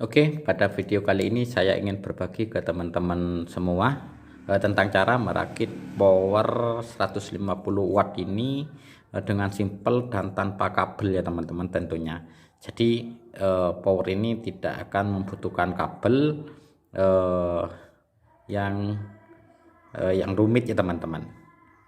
Oke, pada video kali ini saya ingin berbagi ke teman-teman semua tentang cara merakit power 150 watt ini dengan simple dan tanpa kabel ya teman-teman tentunya. Jadi power ini tidak akan membutuhkan kabel eh, yang rumit ya teman-teman.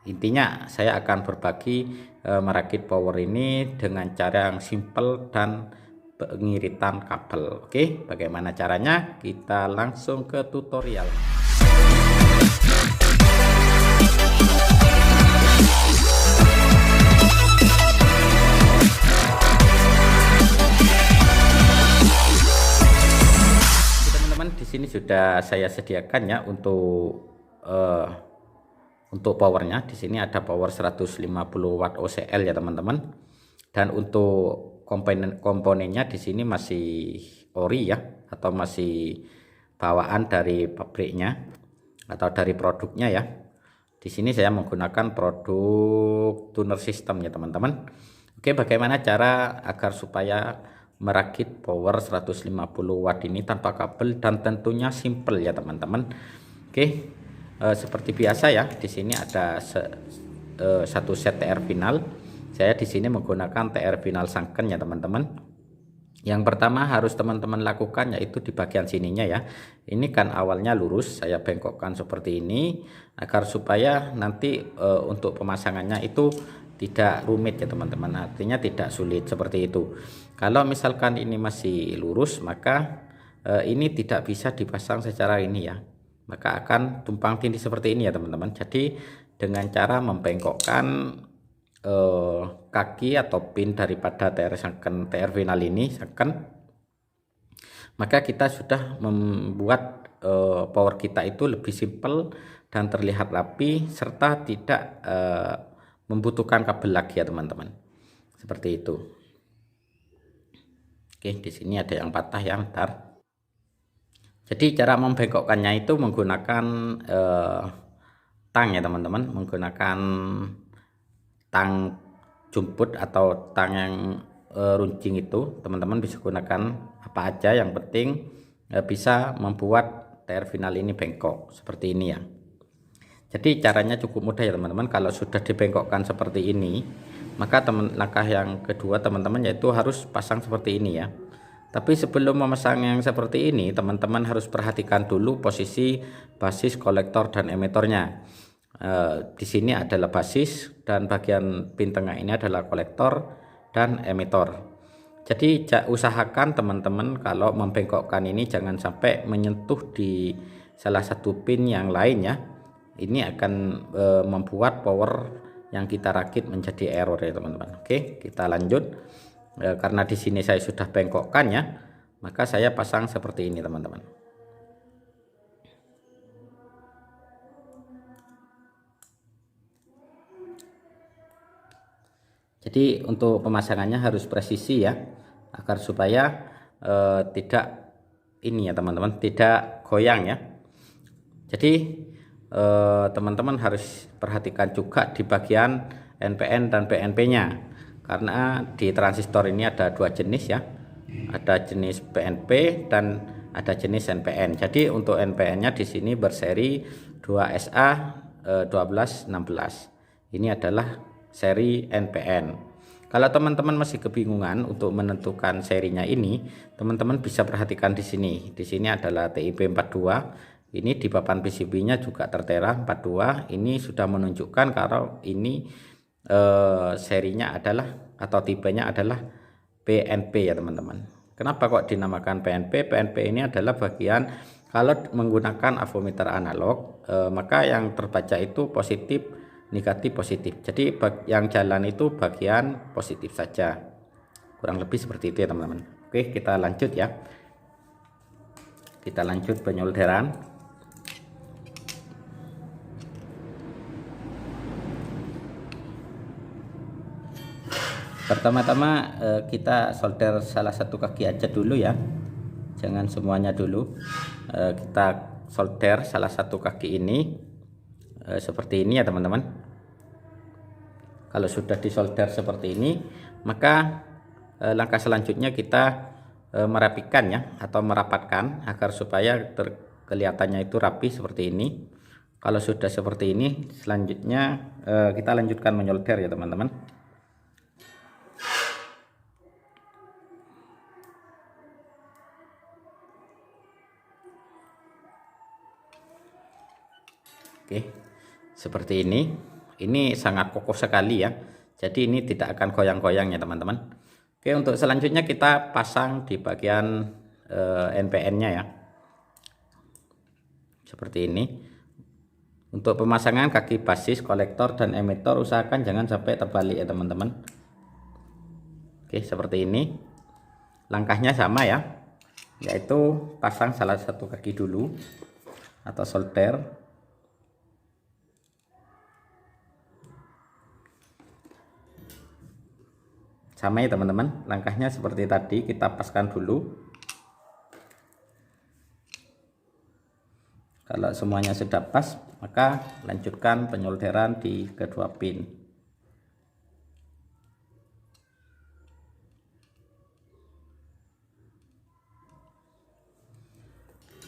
Intinya saya akan berbagi merakit power ini dengan cara yang simple dan pengiritan kabel. Oke, bagaimana caranya? Kita langsung ke tutorial. Teman-teman, di sini sudah saya sediakan ya untuk powernya. Di sini ada power 150 watt OCL ya teman-teman. Dan untuk komponennya di sini masih ori ya, atau masih bawaan dari pabriknya atau dari produknya ya. Di sini saya menggunakan produk tuner system ya teman-teman. Oke, bagaimana cara agar supaya merakit power 150 watt ini tanpa kabel dan tentunya simple ya teman-teman. Oke, seperti biasa ya, di sini ada satu set TR final. Saya di sini menggunakan TR final sunken ya teman-teman. Yang pertama harus teman-teman lakukan yaitu di bagian sininya ya. Ini kan awalnya lurus, saya bengkokkan seperti ini agar supaya nanti untuk pemasangannya itu tidak rumit ya teman-teman. Artinya tidak sulit seperti itu. Kalau misalkan ini masih lurus, maka ini tidak bisa dipasang secara ini ya. Maka akan tumpang tindih seperti ini ya teman-teman. Jadi dengan cara membengkokkan kaki atau pin daripada TR final ini maka kita sudah membuat power kita itu lebih simpel dan terlihat rapi serta tidak membutuhkan kabel lagi ya teman-teman. Seperti itu. Oke, di sini ada yang patah ya, bentar. Jadi cara membengkokkannya itu menggunakan tang ya teman-teman, menggunakan tang jumput atau tang yang runcing itu. Teman-teman bisa gunakan apa aja, yang penting bisa membuat TR final ini bengkok seperti ini ya. Jadi caranya cukup mudah ya teman-teman. Kalau sudah dibengkokkan seperti ini, maka langkah yang kedua teman-teman yaitu harus pasang seperti ini ya. Tapi sebelum memasang yang seperti ini, teman-teman harus perhatikan dulu posisi basis, kolektor, dan emitornya. Di sini adalah basis dan bagian pin tengah ini adalah kolektor dan emitor. Jadi usahakan teman-teman kalau membengkokkan ini jangan sampai menyentuh di salah satu pin yang lain ya. Ini akan membuat power yang kita rakit menjadi error ya teman-teman. Oke, kita lanjut. Karena di sini saya sudah bengkokkan ya, maka saya pasang seperti ini teman-teman. Jadi untuk pemasangannya harus presisi ya, agar supaya tidak ini ya teman-teman, tidak goyang ya. Jadi teman-teman harus perhatikan juga di bagian NPN dan PNP-nya. Karena di transistor ini ada dua jenis ya, ada jenis PNP dan ada jenis NPN. Jadi untuk NPN-nya di sini berseri 2SA 1216. Ini adalah seri NPN. Kalau teman-teman masih kebingungan untuk menentukan serinya ini, teman-teman bisa perhatikan di sini. Di sini adalah TIP 42. Ini di papan PCB-nya juga tertera 42. Ini sudah menunjukkan kalau ini serinya adalah atau tipenya adalah PNP ya teman-teman. Kenapa kok dinamakan PNP? PNP ini adalah bagian kalau menggunakan avometer analog, maka yang terbaca itu positif, negatif, positif. Jadi yang jalan itu bagian positif saja. Kurang lebih seperti itu ya teman-teman. Oke, kita lanjut ya. Kita lanjut penyolderan. Pertama-tama kita solder salah satu kaki aja dulu ya, jangan semuanya dulu. Kita solder salah satu kaki ini seperti ini ya teman-teman. Kalau sudah disolder seperti ini, maka langkah selanjutnya kita merapikan ya, atau merapatkan agar supaya kelihatannya itu rapi seperti ini. Kalau sudah seperti ini, selanjutnya kita lanjutkan menyolder ya teman-teman. Oke, seperti ini. Ini sangat kokoh sekali ya. Jadi ini tidak akan goyang-goyang ya teman-teman. Oke, untuk selanjutnya kita pasang di bagian NPN-nya ya. Seperti ini. Untuk pemasangan kaki basis, kolektor, dan emitor usahakan jangan sampai terbalik ya teman-teman. Oke, seperti ini. Langkahnya sama ya, yaitu pasang salah satu kaki dulu atau solder. Sama ya teman-teman, langkahnya seperti tadi, kita paskan dulu. Kalau semuanya sudah pas, maka lanjutkan penyolderan di kedua pin.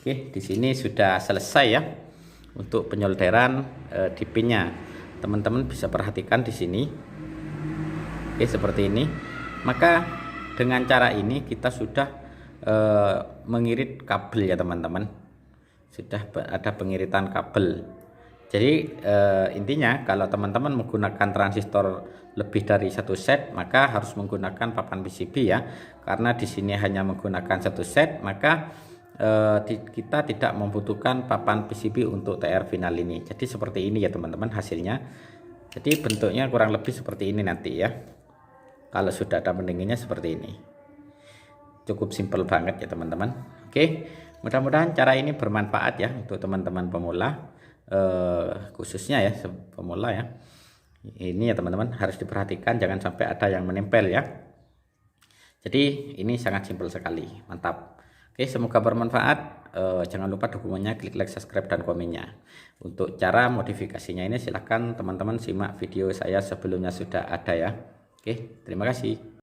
Oke, di sini sudah selesai ya untuk penyolderan di pinnya. Teman-teman bisa perhatikan di sini. Oke, seperti ini. Maka dengan cara ini kita sudah mengirit kabel ya teman-teman. Sudah ada pengiritan kabel. Jadi intinya kalau teman-teman menggunakan transistor lebih dari satu set, maka harus menggunakan papan PCB ya. Karena di sini hanya menggunakan satu set, maka kita tidak membutuhkan papan PCB untuk TR final ini. Jadi seperti ini ya teman-teman hasilnya. Jadi bentuknya kurang lebih seperti ini nanti ya. Kalau sudah ada pendinginnya seperti ini. Cukup simpel banget ya teman-teman. Oke, mudah-mudahan cara ini bermanfaat ya untuk teman-teman pemula, khususnya ya pemula ya. Ini ya teman-teman harus diperhatikan jangan sampai ada yang menempel ya. Jadi ini sangat simpel sekali, mantap. Oke, semoga bermanfaat. Jangan lupa dukungannya, klik like, subscribe, dan komennya. Untuk cara modifikasinya ini silahkan teman-teman simak video saya sebelumnya sudah ada ya. Oke, terima kasih.